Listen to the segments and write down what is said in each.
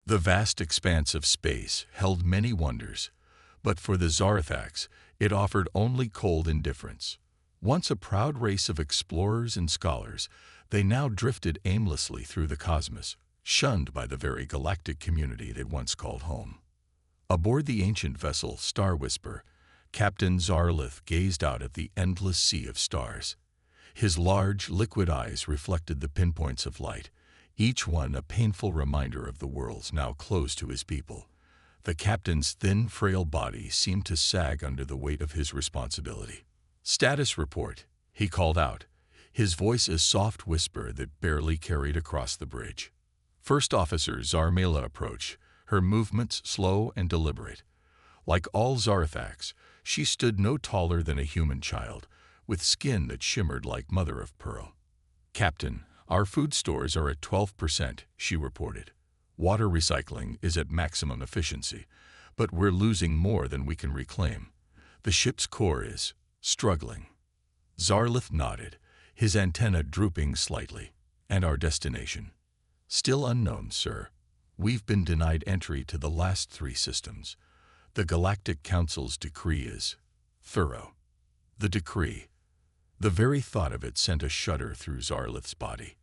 The vast expanse of space held many wonders, but for the Zarathax, it offered only cold indifference. Once a proud race of explorers and scholars, they now drifted aimlessly through the cosmos, shunned by the very galactic community they once called home. Aboard the ancient vessel Star Whisper, Captain Zarlith gazed out at the endless sea of stars. His large, liquid eyes reflected the pinpoints of light, each one a painful reminder of the worlds now closed to his people. The captain's thin, frail body seemed to sag under the weight of his responsibility. "Status report," he called out, his voice a soft whisper that barely carried across the bridge. First Officer Zarmela approached, her movements slow and deliberate. Like all Zarathax, she stood no taller than a human child, with skin that shimmered like mother of pearl. "Captain, our food stores are at 12%, she reported. "Water recycling is at maximum efficiency, but we're losing more than we can reclaim. The ship's core is struggling." Zarlith nodded, his antenna drooping slightly. "And our destination?" "Still unknown, sir. We've been denied entry to the last 3 systems. The Galactic Council's decree is thorough." The decree. The very thought of it sent a shudder through Zarlith's body.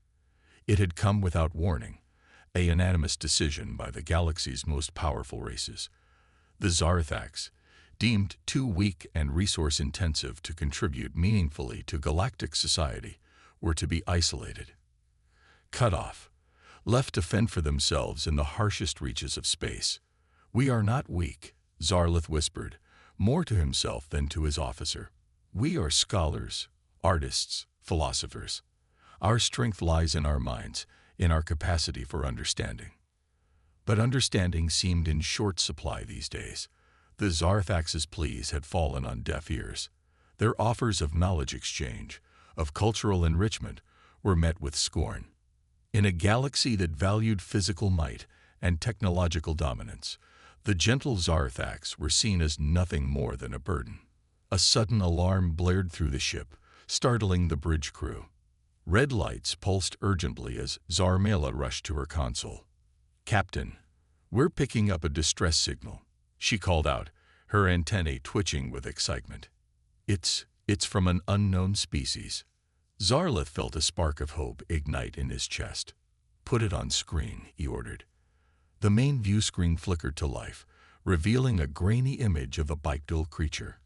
It had come without warning, a unanimous decision by the galaxy's most powerful races. The Zarathax, deemed too weak and resource-intensive to contribute meaningfully to galactic society, were to be isolated. Cut off, left to fend for themselves in the harshest reaches of space. "We are not weak," Zarlith whispered, more to himself than to his officer. "We are scholars, artists, philosophers. Our strength lies in our minds, in our capacity for understanding." But understanding seemed in short supply these days. The Zarathax's pleas had fallen on deaf ears. Their offers of knowledge exchange, of cultural enrichment, were met with scorn. In a galaxy that valued physical might and technological dominance, the gentle Zarathax were seen as nothing more than a burden. A sudden alarm blared through the ship, startling the bridge crew. Red lights pulsed urgently as Zarmela rushed to her console. "Captain, we're picking up a distress signal," she called out, her antennae twitching with excitement. It's from an unknown species." Zarlith felt a spark of hope ignite in his chest. "Put it on screen," he ordered. The main view screen flickered to life, revealing a grainy image of a bipedal creature.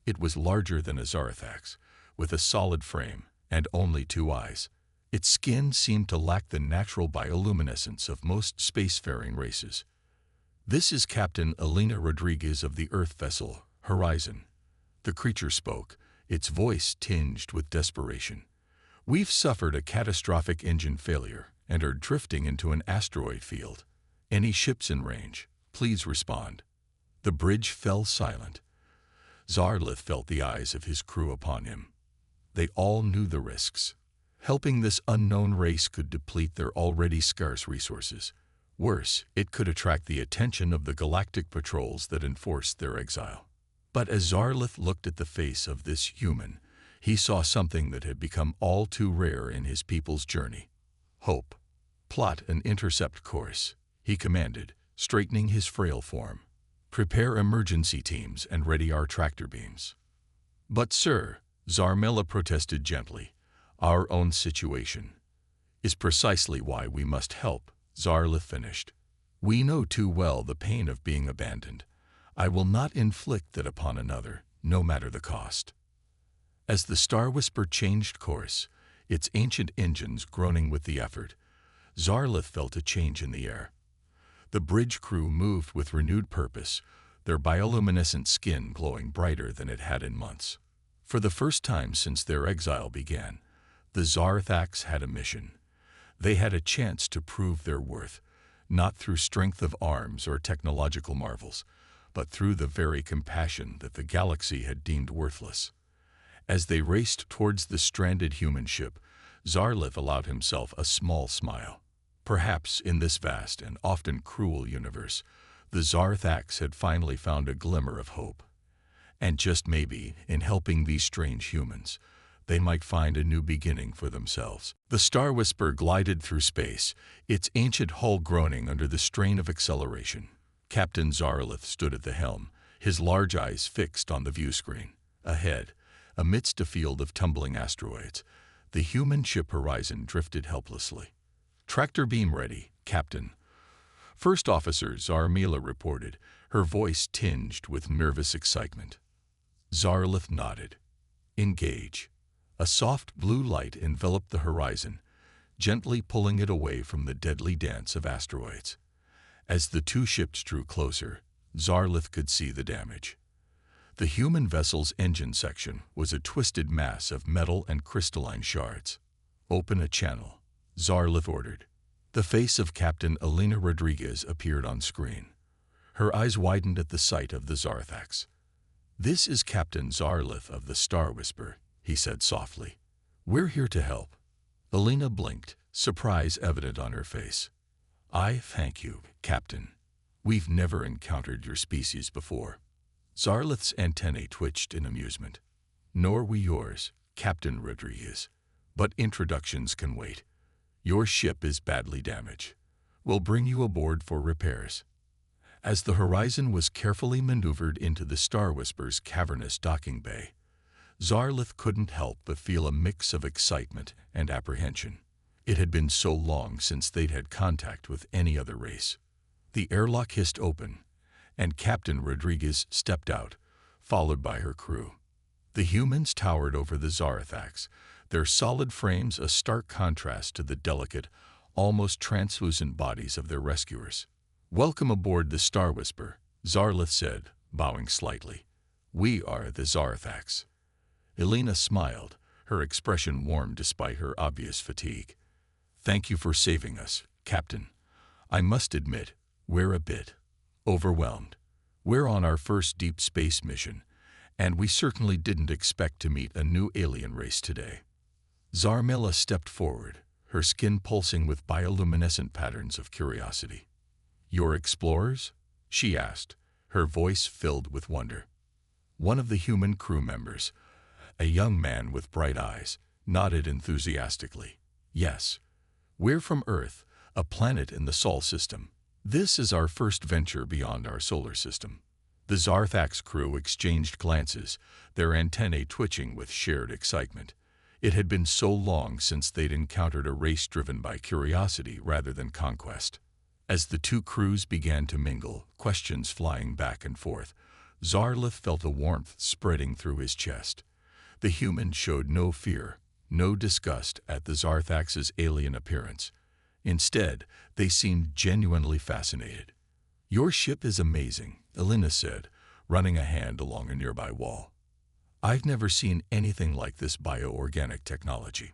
It was larger than a Zarathax, with a solid frame and only 2 eyes. Its skin seemed to lack the natural bioluminescence of most spacefaring races. "This is Captain Elena Rodriguez of the Earth vessel, Horizon." The creature spoke, its voice tinged with desperation. "We've suffered a catastrophic engine failure and are drifting into an asteroid field. Any ships in range, please respond." The bridge fell silent. Zarlith felt the eyes of his crew upon him. They all knew the risks. Helping this unknown race could deplete their already scarce resources. Worse, it could attract the attention of the galactic patrols that enforced their exile. But as Zarlith looked at the face of this human, he saw something that had become all too rare in his people's journey. Hope. "Plot an intercept course," he commanded, straightening his frail form. "Prepare emergency teams and ready our tractor beams." "But sir," Zarmela protested gently, "our own situation is precisely why we must help," Zarlith finished. "We know too well the pain of being abandoned. I will not inflict that upon another, no matter the cost." As the Star Whisper changed course, its ancient engines groaning with the effort, Zarlith felt a change in the air. The bridge crew moved with renewed purpose, their bioluminescent skin glowing brighter than it had in months. For the first time since their exile began, the Zarathax had a mission. They had a chance to prove their worth, not through strength of arms or technological marvels, but through the very compassion that the galaxy had deemed worthless. As they raced towards the stranded human ship, Zarlith allowed himself a small smile. Perhaps in this vast and often cruel universe, the Zarathax had finally found a glimmer of hope. And just maybe, in helping these strange humans, they might find a new beginning for themselves. The Star Whisper glided through space, its ancient hull groaning under the strain of acceleration. Captain Zarlith stood at the helm, his large eyes fixed on the viewscreen. Ahead, amidst a field of tumbling asteroids, the human ship Horizon drifted helplessly. "Tractor beam ready, Captain." First Officer Zarmila reported, her voice tinged with nervous excitement. Zarlith nodded. "Engage." A soft blue light enveloped the horizon, gently pulling it away from the deadly dance of asteroids. As the two ships drew closer, Zarlith could see the damage. The human vessel's engine section was a twisted mass of metal and crystalline shards. "Open a channel," Zarlith ordered. The face of Captain Elena Rodriguez appeared on screen. Her eyes widened at the sight of the Zarthax. "This is Captain Zarlith of the Star Whisper," he said softly. "We're here to help." Elena blinked, surprise evident on her face. "I thank you, Captain. We've never encountered your species before." Zarlith's antennae twitched in amusement. "Nor we yours, Captain Rodriguez. But introductions can wait. Your ship is badly damaged. We'll bring you aboard for repairs." As the Horizon was carefully maneuvered into the Star Whisper's cavernous docking bay, Zarlith couldn't help but feel a mix of excitement and apprehension. It had been so long since they'd had contact with any other race. The airlock hissed open, and Captain Rodriguez stepped out, followed by her crew. The humans towered over the Zarthax, their solid frames a stark contrast to the delicate, almost translucent bodies of their rescuers. "Welcome aboard the Star Whisper," Zarlith said, bowing slightly. "We are the Zarthax." Elena smiled, her expression warm despite her obvious fatigue. "Thank you for saving us, Captain. I must admit, we're a bit overwhelmed. We're on our first deep space mission, and we certainly didn't expect to meet a new alien race today." Zarmila stepped forward, her skin pulsing with bioluminescent patterns of curiosity. "Your explorers?" she asked, her voice filled with wonder. One of the human crew members, a young man with bright eyes, nodded enthusiastically. "Yes. We're from Earth, a planet in the Sol system. This is our first venture beyond our solar system." The Zarthax crew exchanged glances, their antennae twitching with shared excitement. It had been so long since they'd encountered a race driven by curiosity rather than conquest. As the two crews began to mingle, questions flying back and forth, Zarlith felt a warmth spreading through his chest. The humans showed no fear, no disgust at the Zarthax's alien appearance. Instead, they seemed genuinely fascinated. "Your ship is amazing," Elena said, running a hand along a nearby wall. "I've never seen anything like this bioorganic technology."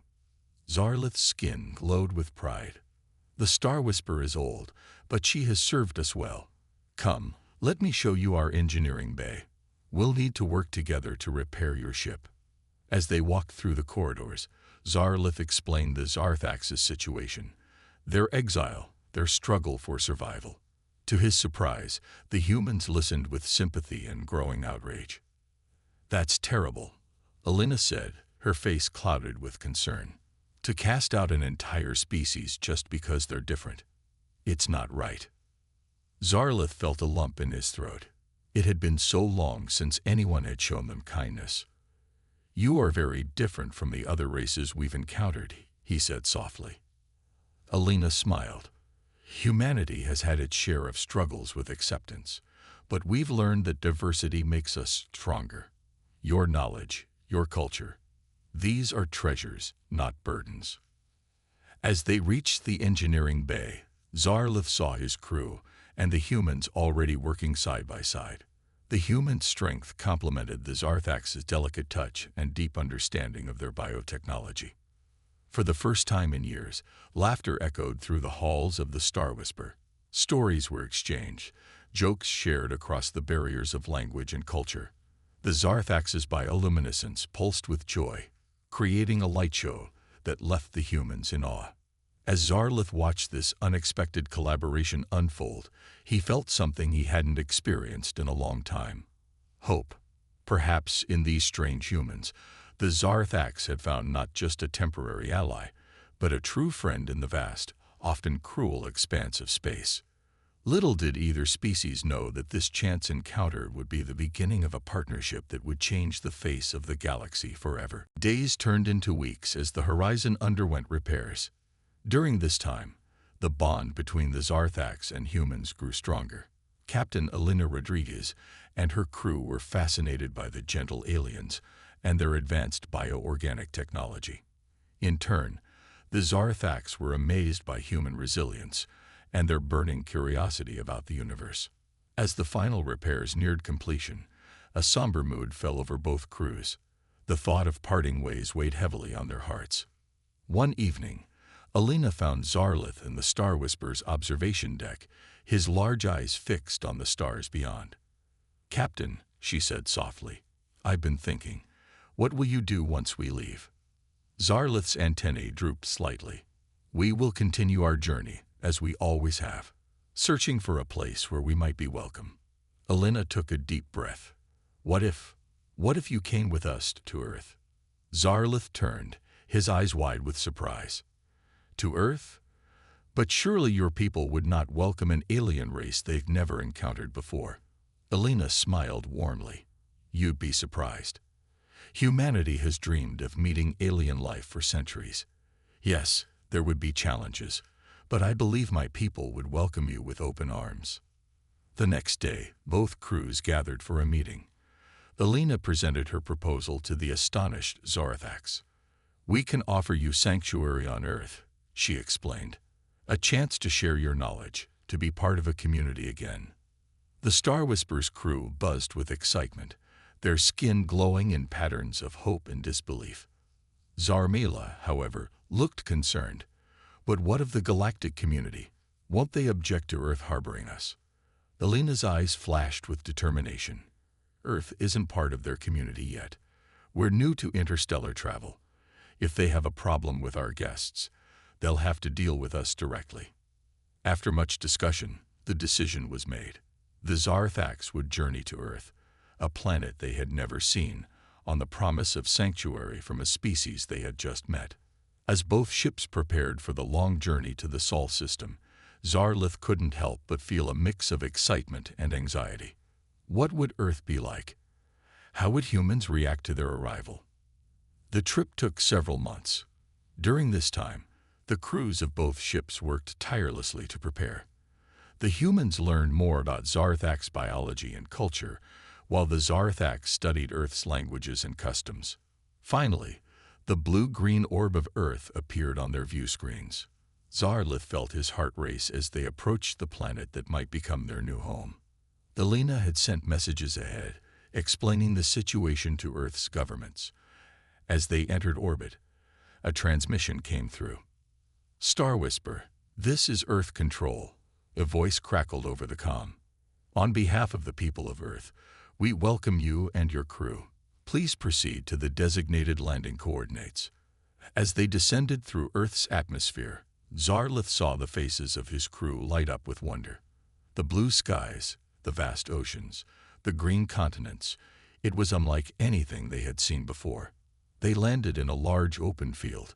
Zarlith's skin glowed with pride. "The Star Whisper is old, but she has served us well. Come, let me show you our engineering bay. We'll need to work together to repair your ship." As they walked through the corridors, Zarlith explained the Zarthax's situation, their exile, their struggle for survival. To his surprise, the humans listened with sympathy and growing outrage. "That's terrible," Elena said, her face clouded with concern. "To cast out an entire species just because they're different. It's not right." Zarlith felt a lump in his throat. It had been so long since anyone had shown them kindness. "You are very different from the other races we've encountered," he said softly. Elena smiled. "Humanity has had its share of struggles with acceptance, but we've learned that diversity makes us stronger. Your knowledge, your culture, these are treasures, not burdens." As they reached the engineering bay, Zarlith saw his crew and the humans already working side by side. The human strength complemented the Zarthax's delicate touch and deep understanding of their biotechnology. For the first time in years, laughter echoed through the halls of the Star Whisper. Stories were exchanged, jokes shared across the barriers of language and culture. The Zarthax's bioluminescence pulsed with joy, creating a light show that left the humans in awe. As Zarlith watched this unexpected collaboration unfold, he felt something he hadn't experienced in a long time. Hope. Perhaps in these strange humans, The Zarthax had found not just a temporary ally, but a true friend in the vast, often cruel expanse of space. Little did either species know that this chance encounter would be the beginning of a partnership that would change the face of the galaxy forever. Days turned into weeks as the Horizon underwent repairs. During this time, the bond between the Zarthax and humans grew stronger. Captain Elena Rodriguez and her crew were fascinated by the gentle aliens and their advanced bioorganic technology. In turn, the Zarthax were amazed by human resilience and their burning curiosity about the universe. As the final repairs neared completion, a somber mood fell over both crews. The thought of parting ways weighed heavily on their hearts. One evening, Alina found Zarlith in the Star Whisperer's observation deck, his large eyes fixed on the stars beyond. "Captain," she said softly, "I've been thinking. What will you do once we leave?" Zarlith's antennae drooped slightly. "We will continue our journey, as we always have, searching for a place where we might be welcome." Alina took a deep breath. What if you came with us to Earth?" Zarlith turned, his eyes wide with surprise. "To Earth? But surely your people would not welcome an alien race they've never encountered before." Alina smiled warmly. "You'd be surprised. Humanity has dreamed of meeting alien life for centuries. Yes, there would be challenges, but I believe my people would welcome you with open arms." The next day, both crews gathered for a meeting. Alina presented her proposal to the astonished Zarthax. "We can offer you sanctuary on Earth," she explained. "A chance to share your knowledge, to be part of a community again." The Star Whisperer's crew buzzed with excitement, their skin glowing in patterns of hope and disbelief. Zarmila, however, looked concerned. "But what of the galactic community? Won't they object to Earth harboring us?" Alina's eyes flashed with determination. "Earth isn't part of their community yet. We're new to interstellar travel. If they have a problem with our guests, they'll have to deal with us directly." After much discussion, the decision was made. The Zarthax would journey to Earth, a planet they had never seen, on the promise of sanctuary from a species they had just met. As both ships prepared for the long journey to the Sol system, Zarlith couldn't help but feel a mix of excitement and anxiety. What would Earth be like? How would humans react to their arrival? The trip took several months. During this time, the crews of both ships worked tirelessly to prepare. The humans learned more about Zarthax biology and culture, while the Zarthax studied Earth's languages and customs. Finally, the blue-green orb of Earth appeared on their view screens. Zarlith felt his heart race as they approached the planet that might become their new home. Alina had sent messages ahead, explaining the situation to Earth's governments. As they entered orbit, a transmission came through. "Star Whisper, this is Earth Control," a voice crackled over the comm. "On behalf of the people of Earth, we welcome you and your crew. Please proceed to the designated landing coordinates." As they descended through Earth's atmosphere, Zarlith saw the faces of his crew light up with wonder. The blue skies, the vast oceans, the green continents, it was unlike anything they had seen before. They landed in a large open field.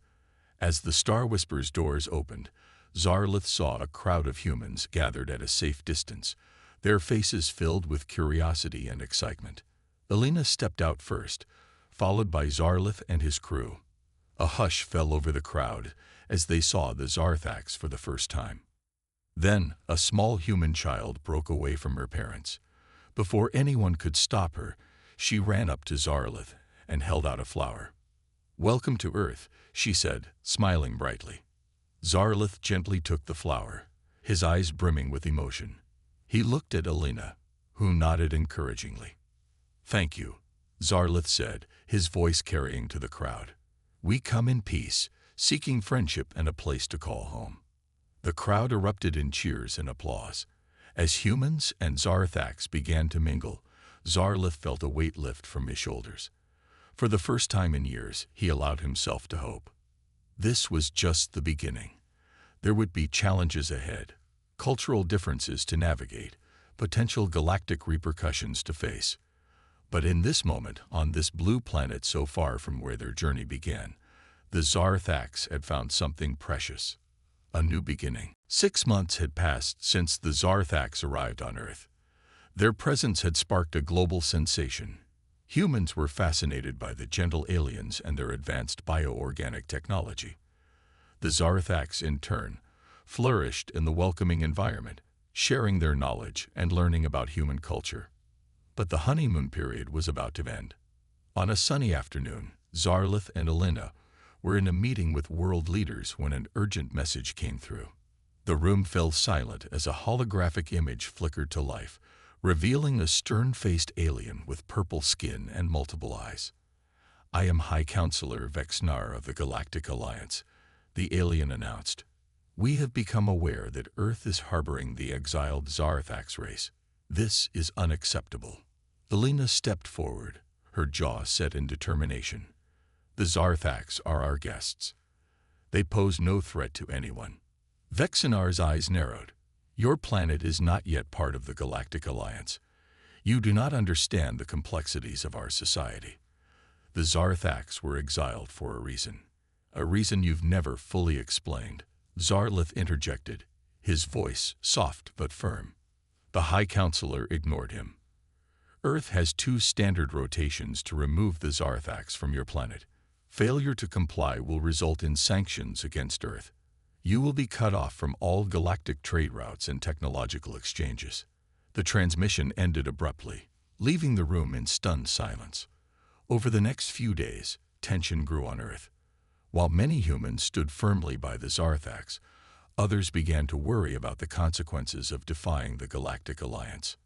As the Star Whisperer's doors opened, Zarlith saw a crowd of humans gathered at a safe distance, their faces filled with curiosity and excitement. Alina stepped out first, followed by Zarlith and his crew. A hush fell over the crowd as they saw the Zarthax for the first time. Then a small human child broke away from her parents. Before anyone could stop her, she ran up to Zarlith and held out a flower. "Welcome to Earth," she said, smiling brightly. Zarlith gently took the flower, his eyes brimming with emotion. He looked at Alina, who nodded encouragingly. "Thank you," Zarlith said, his voice carrying to the crowd. "We come in peace, seeking friendship and a place to call home." The crowd erupted in cheers and applause. As humans and Zarthax began to mingle, Zarlith felt a weight lift from his shoulders. For the first time in years, he allowed himself to hope. This was just the beginning. There would be challenges ahead, cultural differences to navigate, potential galactic repercussions to face. But in this moment, on this blue planet so far from where their journey began, the Zarthax had found something precious, a new beginning. 6 months had passed since the Zarthax arrived on Earth. Their presence had sparked a global sensation. Humans were fascinated by the gentle aliens and their advanced bioorganic technology. The Zarthax, in turn, flourished in the welcoming environment, sharing their knowledge and learning about human culture. But the honeymoon period was about to end. On a sunny afternoon, Zarlith and Elena were in a meeting with world leaders when an urgent message came through. The room fell silent as a holographic image flickered to life, revealing a stern-faced alien with purple skin and multiple eyes. "I am High Counselor Vexnar of the Galactic Alliance," the alien announced. "We have become aware that Earth is harboring the exiled Zarthax race. This is unacceptable." Elena stepped forward, her jaw set in determination. "The Zarthax are our guests. They pose no threat to anyone." Vexinar's eyes narrowed. "Your planet is not yet part of the Galactic Alliance. You do not understand the complexities of our society. The Zarthax were exiled for a reason you've never fully explained." Zarlith interjected, his voice soft but firm. The High Counselor ignored him. "Earth has 2 standard rotations to remove the Zarthax from your planet. Failure to comply will result in sanctions against Earth. You will be cut off from all galactic trade routes and technological exchanges." The transmission ended abruptly, leaving the room in stunned silence. Over the next few days, tension grew on Earth. While many humans stood firmly by the Zarthax, others began to worry about the consequences of defying the Galactic Alliance.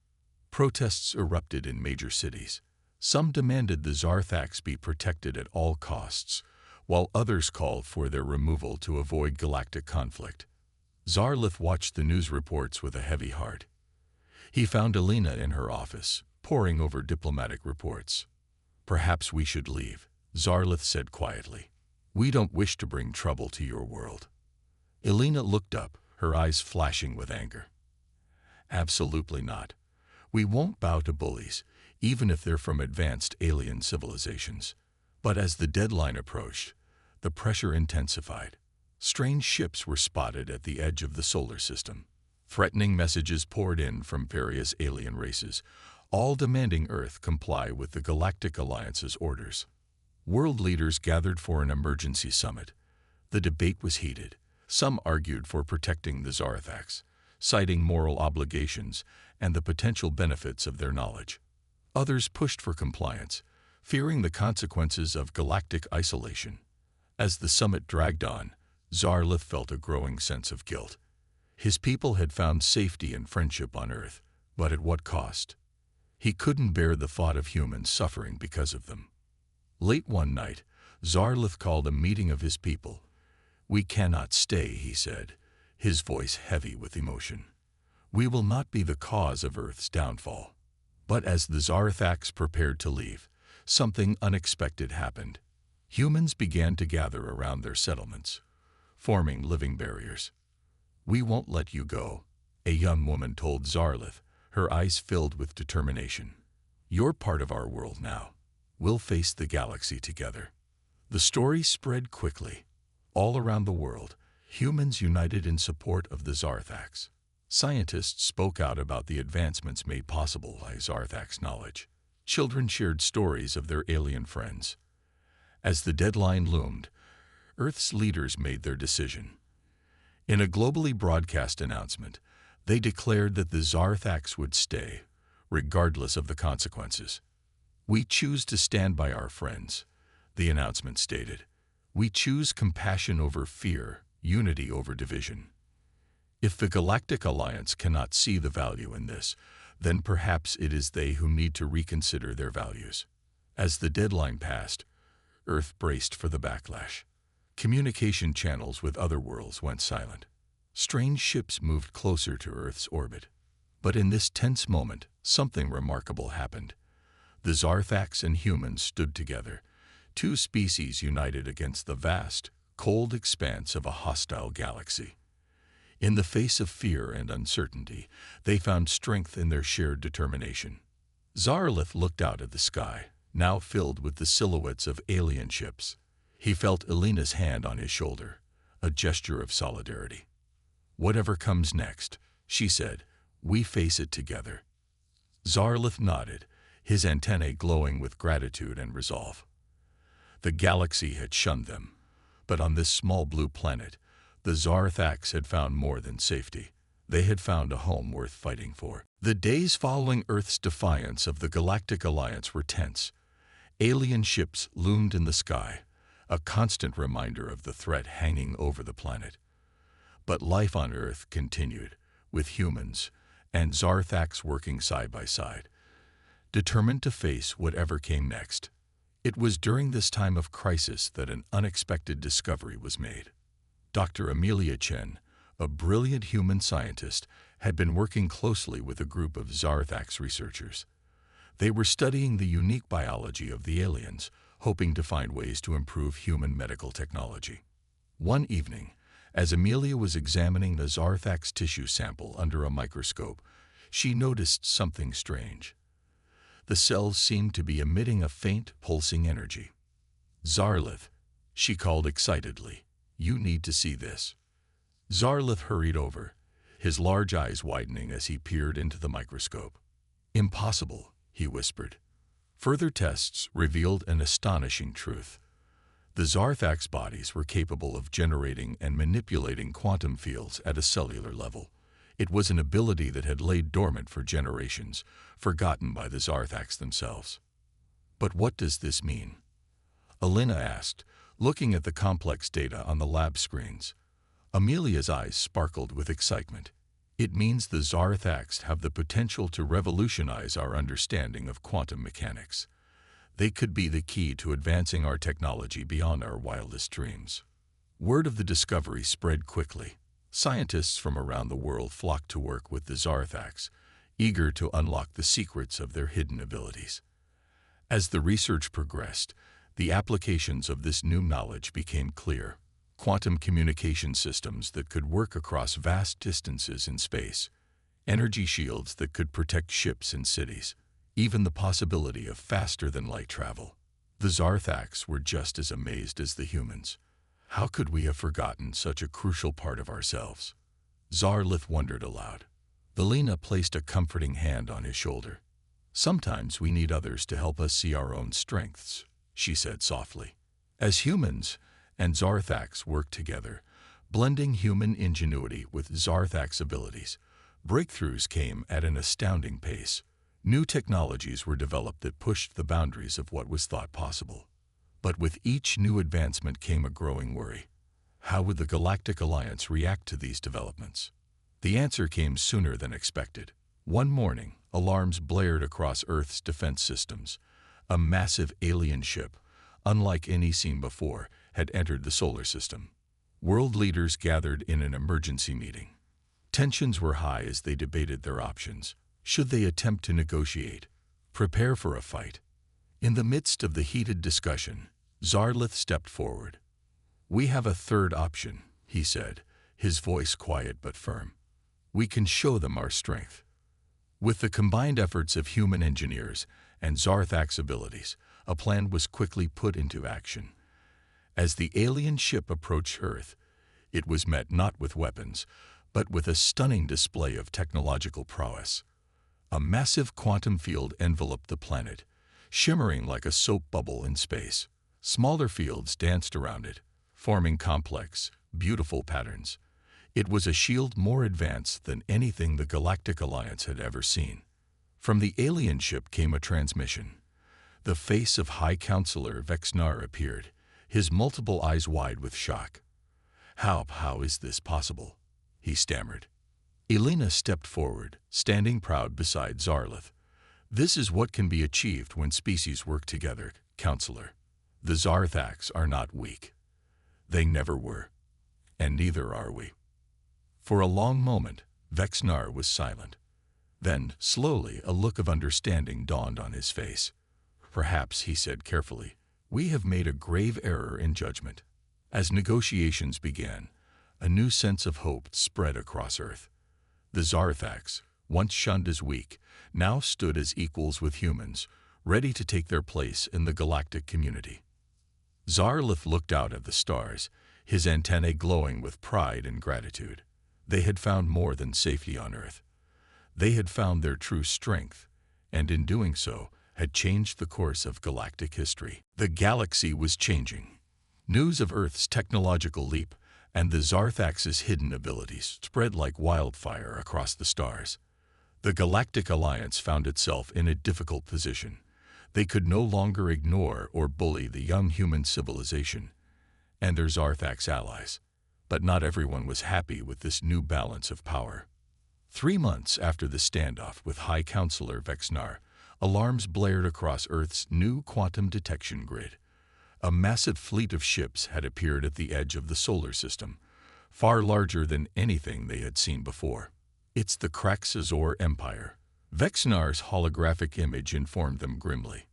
Protests erupted in major cities. Some demanded the Zarthax be protected at all costs, while others called for their removal to avoid galactic conflict. Zarlith watched the news reports with a heavy heart. He found Elena in her office, poring over diplomatic reports. "Perhaps we should leave," Zarlith said quietly. "We don't wish to bring trouble to your world." Elena looked up, her eyes flashing with anger. "Absolutely not. We won't bow to bullies, even if they're from advanced alien civilizations." But as the deadline approached, the pressure intensified. Strange ships were spotted at the edge of the solar system. Threatening messages poured in from various alien races, all demanding Earth comply with the Galactic Alliance's orders. World leaders gathered for an emergency summit. The debate was heated. Some argued for protecting the Zarthax, citing moral obligations and the potential benefits of their knowledge. Others pushed for compliance, fearing the consequences of galactic isolation. As the summit dragged on, Zarlith felt a growing sense of guilt. His people had found safety and friendship on Earth, but at what cost? He couldn't bear the thought of humans suffering because of them. Late one night, Zarlith called a meeting of his people. "We cannot stay," he said, his voice heavy with emotion. "We will not be the cause of Earth's downfall." But as the Zarthax prepared to leave, something unexpected happened. Humans began to gather around their settlements, forming living barriers. "We won't let you go," a young woman told Zarlith, her eyes filled with determination. "You're part of our world now. We'll face the galaxy together." The story spread quickly. All around the world, humans united in support of the Zarthax. Scientists spoke out about the advancements made possible by Zarthax knowledge. Children shared stories of their alien friends. As the deadline loomed, Earth's leaders made their decision. In a globally broadcast announcement, they declared that the Zarthax would stay, regardless of the consequences. "We choose to stand by our friends," the announcement stated. "We choose compassion over fear, unity over division." If the Galactic Alliance cannot see the value in this, then perhaps it is they who need to reconsider their values. As the deadline passed, Earth braced for the backlash. Communication channels with other worlds went silent. Strange ships moved closer to Earth's orbit. But in this tense moment, something remarkable happened. The Zarthax and humans stood together, 2 species united against the vast, cold expanse of a hostile galaxy. In the face of fear and uncertainty, they found strength in their shared determination. Zarlith looked out at the sky, now filled with the silhouettes of alien ships. He felt Elena's hand on his shoulder, a gesture of solidarity. "Whatever comes next," she said, "we face it together." Zarlith nodded, his antennae glowing with gratitude and resolve. The galaxy had shunned them, but on this small blue planet, the Zarthax had found more than safety. They had found a home worth fighting for. The days following Earth's defiance of the Galactic Alliance were tense. Alien ships loomed in the sky, a constant reminder of the threat hanging over the planet. But life on Earth continued, with humans and Zarthax working side by side, determined to face whatever came next. It was during this time of crisis that an unexpected discovery was made. Dr. Amelia Chen, a brilliant human scientist, had been working closely with a group of Zarthax researchers. They were studying the unique biology of the aliens, hoping to find ways to improve human medical technology. One evening, as Amelia was examining the Zarthax tissue sample under a microscope, she noticed something strange. The cells seemed to be emitting a faint, pulsing energy. "Zarlith," she called excitedly, "you need to see this." Zarlith hurried over, his large eyes widening as he peered into the microscope. "Impossible," he whispered. Further tests revealed an astonishing truth. The Zarthax bodies were capable of generating and manipulating quantum fields at a cellular level. It was an ability that had laid dormant for generations, forgotten by the Zarthax themselves. "But what does this mean?" Elena asked, looking at the complex data on the lab screens. Amelia's eyes sparkled with excitement. "It means the Zarthax have the potential to revolutionize our understanding of quantum mechanics. They could be the key to advancing our technology beyond our wildest dreams." Word of the discovery spread quickly. Scientists from around the world flocked to work with the Zarthax, eager to unlock the secrets of their hidden abilities. As the research progressed, the applications of this new knowledge became clear. Quantum communication systems that could work across vast distances in space, energy shields that could protect ships and cities, even the possibility of faster-than-light travel. The Zarthax were just as amazed as the humans. How could we have forgotten such a crucial part of ourselves? Zarlith wondered aloud. Elena placed a comforting hand on his shoulder. "Sometimes we need others to help us see our own strengths," she said softly. As humans and Zarthax worked together, blending human ingenuity with Zarthax abilities, breakthroughs came at an astounding pace. New technologies were developed that pushed the boundaries of what was thought possible. But with each new advancement came a growing worry. How would the Galactic Alliance react to these developments? The answer came sooner than expected. One morning, alarms blared across Earth's defense systems. A massive alien ship, unlike any seen before, had entered the solar system. World leaders gathered in an emergency meeting. Tensions were high as they debated their options. Should they attempt to negotiate? Prepare for a fight? In the midst of the heated discussion, Zarlith stepped forward. "We have a third option," he said, his voice quiet but firm. "We can show them our strength." With the combined efforts of human engineers and Zarthax abilities, a plan was quickly put into action. As the alien ship approached Earth, it was met not with weapons, but with a stunning display of technological prowess. A massive quantum field enveloped the planet, shimmering like a soap bubble in space. Smaller fields danced around it, forming complex, beautiful patterns. It was a shield more advanced than anything the Galactic Alliance had ever seen. From the alien ship came a transmission. The face of High Counselor Vexnar appeared, his multiple eyes wide with shock. How is this possible?" he stammered. Elena stepped forward, standing proud beside Zarlith. "This is what can be achieved when species work together, Counselor. The Zarthax are not weak. They never were, and neither are we." For a long moment, Vexnar was silent. Then, slowly, a look of understanding dawned on his face. "Perhaps," he said carefully, "we have made a grave error in judgment." As negotiations began, a new sense of hope spread across Earth. The Zarthax, once shunned as weak, now stood as equals with humans, ready to take their place in the galactic community. Zarlith looked out at the stars, his antennae glowing with pride and gratitude. They had found more than safety on Earth. They had found their true strength, and in doing so, had changed the course of galactic history. The galaxy was changing. News of Earth's technological leap and the Zarthax's hidden abilities spread like wildfire across the stars. The Galactic Alliance found itself in a difficult position. They could no longer ignore or bully the young human civilization and their Zarthax allies. But not everyone was happy with this new balance of power. 3 months after the standoff with High Counselor Vexnar, alarms blared across Earth's new quantum detection grid. A massive fleet of ships had appeared at the edge of the solar system, far larger than anything they had seen before. "It's the Kraxazor Empire," Vexnar's holographic image informed them grimly.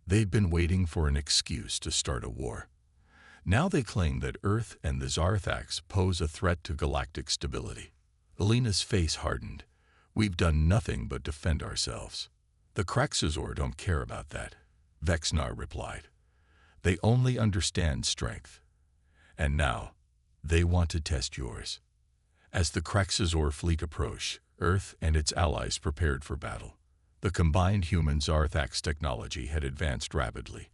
They'd been waiting for an excuse to start a war. Now they claimed that Earth and the Zarthax pose a threat to galactic stability. Alina's face hardened. "We've done nothing but defend ourselves." "The Kraxazor don't care about that," Vexnar replied. "They only understand strength. And now, they want to test yours." As the Kraxazor fleet approached, Earth and its allies prepared for battle. The combined human-Zarthax technology had advanced rapidly,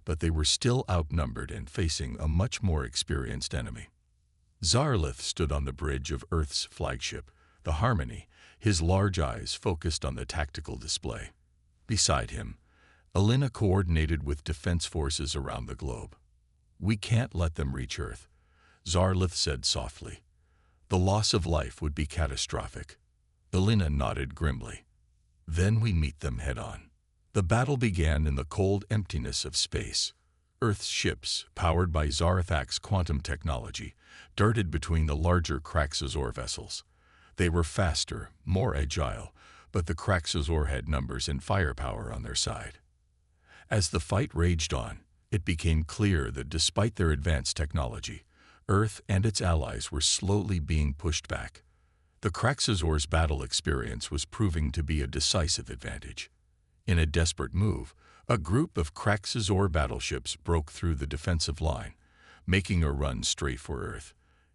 but they were still outnumbered and facing a much more experienced enemy. Zarlith stood on the bridge of Earth's flagship, the Harmony, his large eyes focused on the tactical display. Beside him, Alina coordinated with defense forces around the globe. "We can't let them reach Earth," Zarlith said softly. "The loss of life would be catastrophic." Alina nodded grimly. "Then we meet them head-on." The battle began in the cold emptiness of space. Earth's ships, powered by Zarthax quantum technology, darted between the larger Kraxazor vessels. They were faster, more agile, but the Kraxazor had numbers and firepower on their side. As the fight raged on, it became clear that despite their advanced technology, Earth and its allies were slowly being pushed back. The Kraxazor's battle experience was proving to be a decisive advantage. In a desperate move, a group of Kraxazor battleships broke through the defensive line, making a run straight for Earth.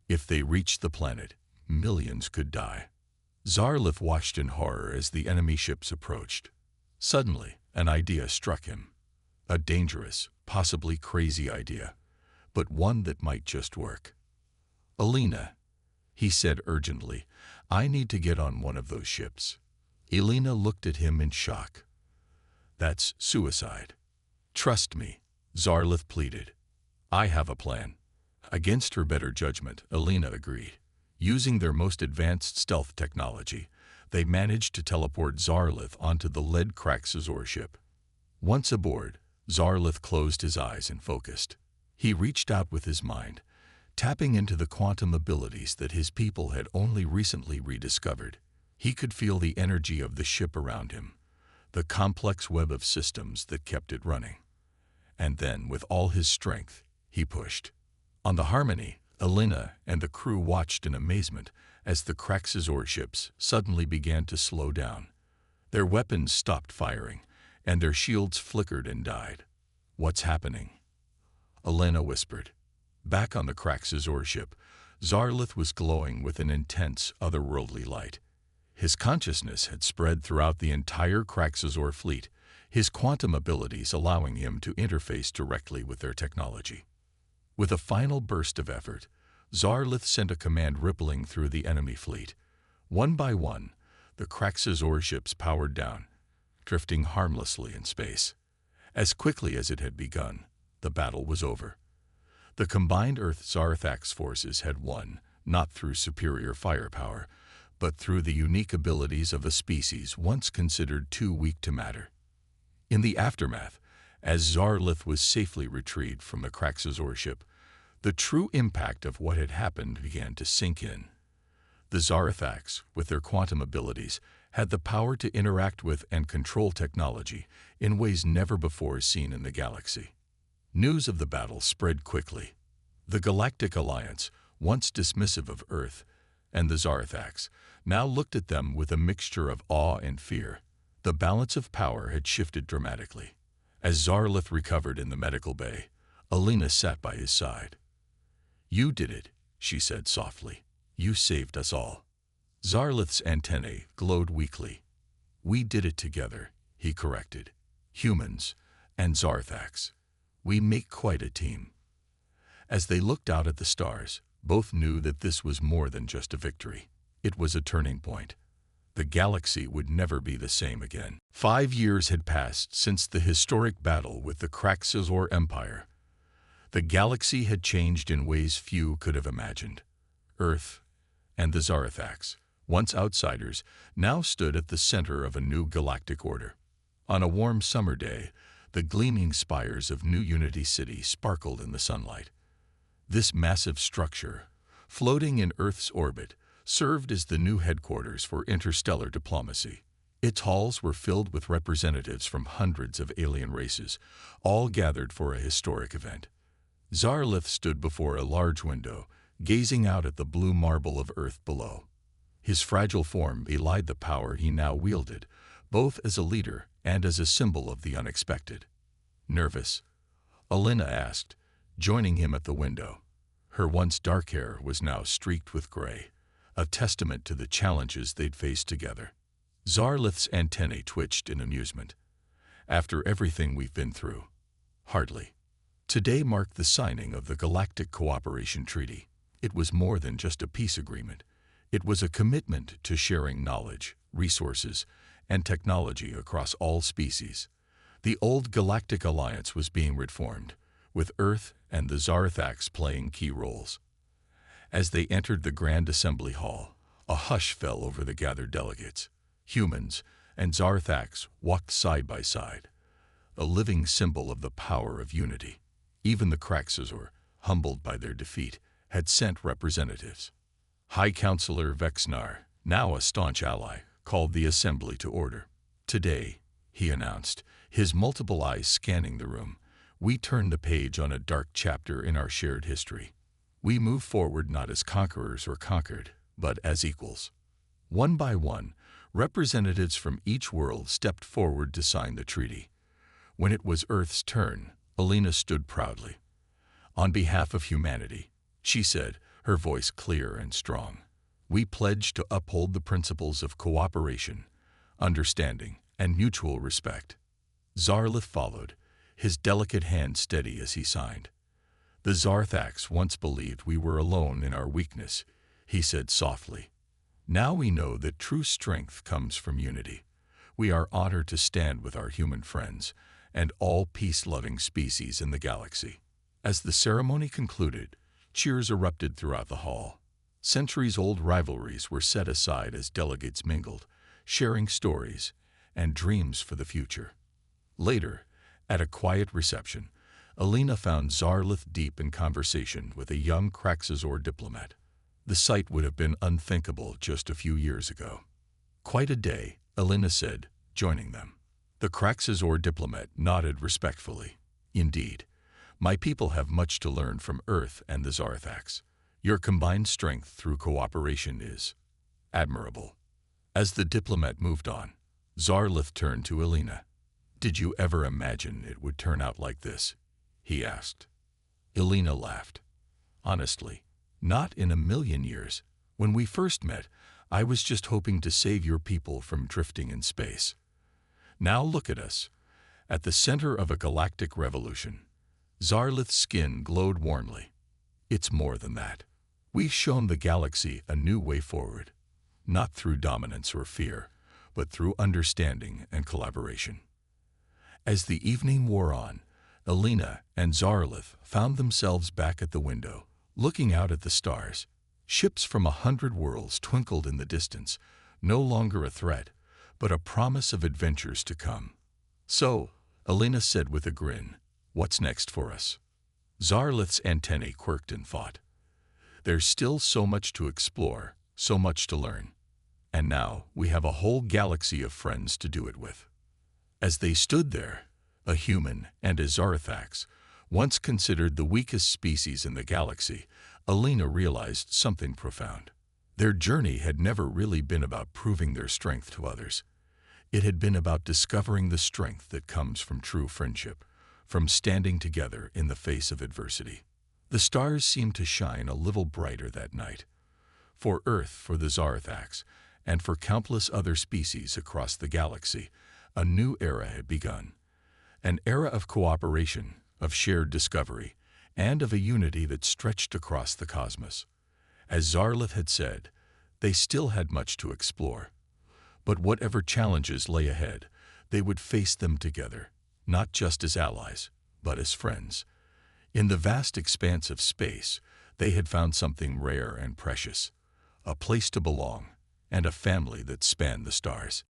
If they reached the planet, millions could die. Zarlith watched in horror as the enemy ships approached. Suddenly, an idea struck him. A dangerous, possibly crazy idea, but one that might just work. "Alina," he said urgently, "I need to get on one of those ships." Alina looked at him in shock. "That's suicide." "Trust me," Zarlith pleaded. "I have a plan." Against her better judgment, Alina agreed. Using their most advanced stealth technology, they managed to teleport Zarlith onto the lead Kraxazor ship. Once aboard, Zarlith closed his eyes and focused. He reached out with his mind, tapping into the quantum abilities that his people had only recently rediscovered. He could feel the energy of the ship around him, the complex web of systems that kept it running. And then, with all his strength, he pushed. On the Harmony, Alina and the crew watched in amazement as the Kraxazor ships suddenly began to slow down. Their weapons stopped firing, and their shields flickered and died. "What's happening?" Alina whispered. Back on the Kraxazor ship, Zarlith was glowing with an intense, otherworldly light. His consciousness had spread throughout the entire Kraxazor fleet, his quantum abilities allowing him to interface directly with their technology. With a final burst of effort, Zarlith sent a command rippling through the enemy fleet. One by one, the Kraxazor ships powered down, drifting harmlessly in space. As quickly as it had begun, the battle was over. The combined Earth-Zarthax forces had won, not through superior firepower, but through the unique abilities of a species once considered too weak to matter. In the aftermath, as Zarlith was safely retrieved from the Kraxazor ship, the true impact of what had happened began to sink in. The Zarthax, with their quantum abilities, had the power to interact with and control technology in ways never before seen in the galaxy. News of the battle spread quickly. The Galactic Alliance, once dismissive of Earth, and the Zarathax now looked at them with a mixture of awe and fear. The balance of power had shifted dramatically. As Zarlith recovered in the medical bay, Alina sat by his side. "You did it," she said softly. "You saved us all." Zarlith's antennae glowed weakly. "We did it together," he corrected. "Humans and Zarathax. We make quite a team." As they looked out at the stars, both knew that this was more than just a victory. It was a turning point. The galaxy would never be the same again. 5 years had passed since the historic battle with the Kraxazor Empire. The galaxy had changed in ways few could have imagined. Earth and the Zarathax, once outsiders, now stood at the center of a new galactic order. On a warm summer day, the gleaming spires of New Unity City sparkled in the sunlight. This massive structure, floating in Earth's orbit, served as the new headquarters for interstellar diplomacy. Its halls were filled with representatives from hundreds of alien races, all gathered for a historic event. Zarlith stood before a large window, gazing out at the blue marble of Earth below. His fragile form belied the power he now wielded, both as a leader and as a symbol of the unexpected. "Nervous?" Alina asked, joining him at the window. Her once dark hair was now streaked with gray, a testament to the challenges they'd faced together. Zarlith's antennae twitched in amusement. "After everything we've been through?" "Hardly." Today marked the signing of the Galactic Cooperation Treaty. It was more than just a peace agreement. It was a commitment to sharing knowledge, resources, and technology across all species. The old Galactic Alliance was being reformed, with Earth and the Zarathax playing key roles. As they entered the Grand Assembly Hall, a hush fell over the gathered delegates. Humans and Zarathax walked side by side, a living symbol of the power of unity. Even the Kraxazor, humbled by their defeat, had sent representatives. High Counselor Vexnar, now a staunch ally, called the assembly to order. "Today," he announced, his multiple eyes scanning the room, "we turn the page on a dark chapter in our shared history. We move forward not as conquerors or conquered, but as equals." One by one, representatives from each world stepped forward to sign the treaty. When it was Earth's turn, Alina stood proudly. "On behalf of humanity," she said, her voice clear and strong, "we pledge to uphold the principles of cooperation, understanding, and mutual respect." Zarlith followed, his delicate hand steady as he signed. "The Zarathax once believed we were alone in our weakness," he said softly. "Now we know that true strength comes from unity. We are honored to stand with our human friends and all peace-loving species in the galaxy." As the ceremony concluded, cheers erupted throughout the hall. Centuries-old rivalries were set aside as delegates mingled, sharing stories and dreams for the future. Later, at a quiet reception, Alina found Zarlith deep in conversation with a young Kraxazor diplomat. The sight would have been unthinkable just a few years ago. "Quite a day," Alina said, joining them. The Kraxazor diplomat nodded respectfully. "Indeed, my people have much to learn from Earth and the Zarathax. Your combined strength through cooperation is admirable." As the diplomat moved on, Zarlith turned to Alina. "Did you ever imagine it would turn out like this?" he asked. Alina laughed. "Honestly, not in a million years. When we first met, I was just hoping to save your people from drifting in space. Now look at us, at the center of a galactic revolution." Zarlith's skin glowed warmly. "It's more than that. We've shown the galaxy a new way forward, not through dominance or fear, but through understanding and collaboration." As the evening wore on, Alina and Zarlith found themselves back at the window, looking out at the stars. Ships from 100 worlds twinkled in the distance, no longer a threat, but a promise of adventures to come. "So," Alina said with a grin, "what's next for us?" Zarlith's antennae quirked in thought. "There's still so much to explore, so much to learn. And now we have a whole galaxy of friends to do it with." As they stood there, a human and a Zarathax, once considered the weakest species in the galaxy, Alina realized something profound. Their journey had never really been about proving their strength to others. It had been about discovering the strength that comes from true friendship, from standing together in the face of adversity. The stars seemed to shine a little brighter that night. For Earth, for the Zarathax, and for countless other species across the galaxy, a new era had begun. An era of cooperation, of shared discovery, and of a unity that stretched across the cosmos. As Zarlith had said, they still had much to explore. But whatever challenges lay ahead, they would face them together, not just as allies, but as friends. In the vast expanse of space, they had found something rare and precious, a place to belong, and a family that spanned the stars.